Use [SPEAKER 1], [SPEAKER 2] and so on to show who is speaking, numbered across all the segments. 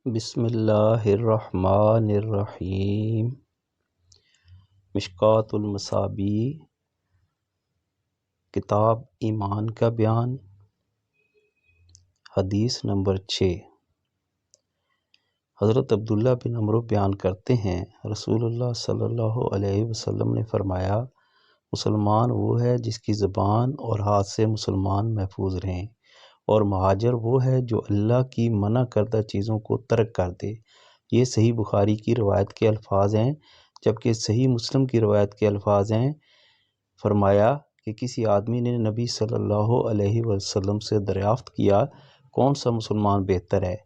[SPEAKER 1] بسم اللہ الرحمن الرحیم۔ مشکوٰۃ المصابیح، کتاب ایمان کا بیان، حدیث نمبر 6۔ حضرت عبداللہ بن عمرو بیان کرتے ہیں، رسول اللہ صلی اللہ علیہ وسلم نے فرمایا، مسلمان وہ ہے جس کی زبان اور ہاتھ سے مسلمان محفوظ رہیں، اور مہاجر وہ ہے جو اللہ کی منع کردہ چیزوں کو ترک کر دے۔ یہ صحیح بخاری کی روایت کے الفاظ ہیں، جبکہ صحیح مسلم کی روایت کے الفاظ ہیں۔ فرمایا کہ کسی آدمی نے نبی صلی اللہ علیہ وسلم سے دریافت کیا، کون سا مسلمان بہتر ہے؟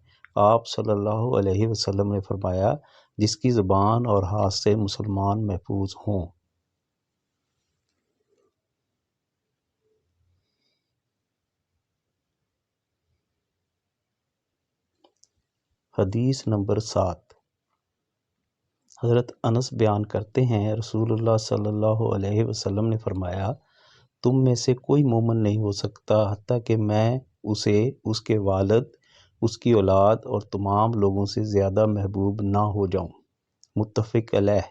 [SPEAKER 1] آپ صلی اللہ علیہ وسلم نے فرمایا، جس کی زبان اور ہاتھ سے مسلمان محفوظ ہوں۔ حدیث نمبر 7۔ حضرت انس بیان کرتے ہیں، رسول اللہ صلی اللہ علیہ وسلم نے فرمایا، تم میں سے کوئی مومن نہیں ہو سکتا حتیٰ کہ میں اسے، اس کے والد، اس کی اولاد اور تمام لوگوں سے زیادہ محبوب نہ ہو جاؤں۔ متفق علیہ۔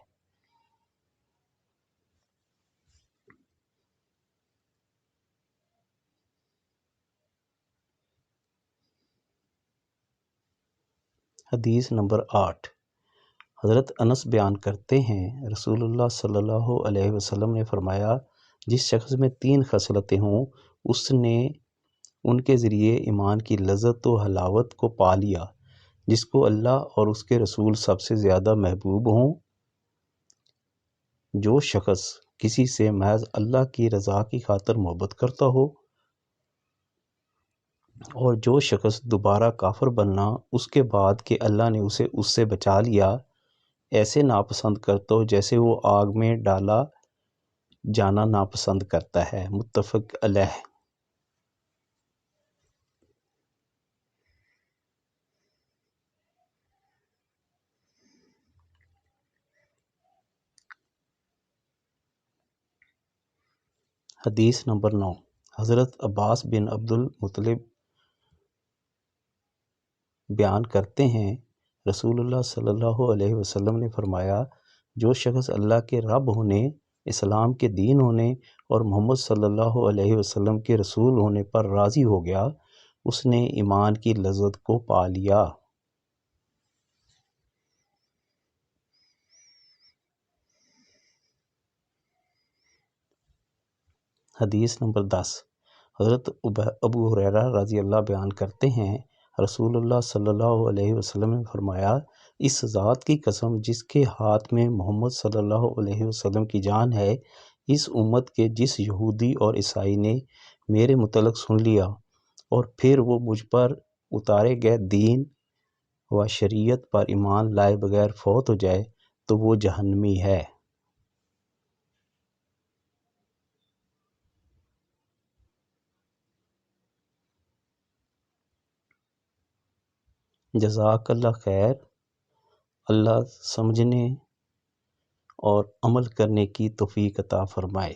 [SPEAKER 1] حدیث نمبر 8۔ حضرت انس بیان کرتے ہیں، رسول اللہ صلی اللہ علیہ وسلم نے فرمایا، جس شخص میں 3 خصلتیں ہوں، اس نے ان کے ذریعے ایمان کی لذت و حلاوت کو پا لیا۔ جس کو اللہ اور اس کے رسول سب سے زیادہ محبوب ہوں، جو شخص کسی سے محض اللہ کی رضا کی خاطر محبت کرتا ہو، اور جو شخص دوبارہ کافر بننا اس کے بعد کہ اللہ نے اسے اس سے بچا لیا، ایسے ناپسند کرتا ہو جیسے وہ آگ میں ڈالا جانا ناپسند کرتا ہے۔ متفق علیہ۔ حدیث نمبر 9۔ حضرت عباس بن عبد المطلب بیان کرتے ہیں، رسول اللہ صلی اللہ علیہ وسلم نے فرمایا، جو شخص اللہ کے رب ہونے، اسلام کے دین ہونے اور محمد صلی اللہ علیہ وسلم کے رسول ہونے پر راضی ہو گیا، اس نے ایمان کی لذت کو پا لیا۔ حدیث نمبر 10۔ حضرت ابو ہریرہ رضی اللہ بیان کرتے ہیں، رسول اللہ صلی اللہ علیہ وسلم نے فرمایا، اس ذات کی قسم جس کے ہاتھ میں محمد صلی اللہ علیہ وسلم کی جان ہے، اس امت کے جس یہودی اور عیسائی نے میرے متعلق سن لیا اور پھر وہ مجھ پر اتارے گئے دین و شریعت پر ایمان لائے بغیر فوت ہو جائے تو وہ جہنمی ہے۔ جزاک اللہ خیر۔ اللہ سمجھنے اور عمل کرنے کی توفیق عطا فرمائے۔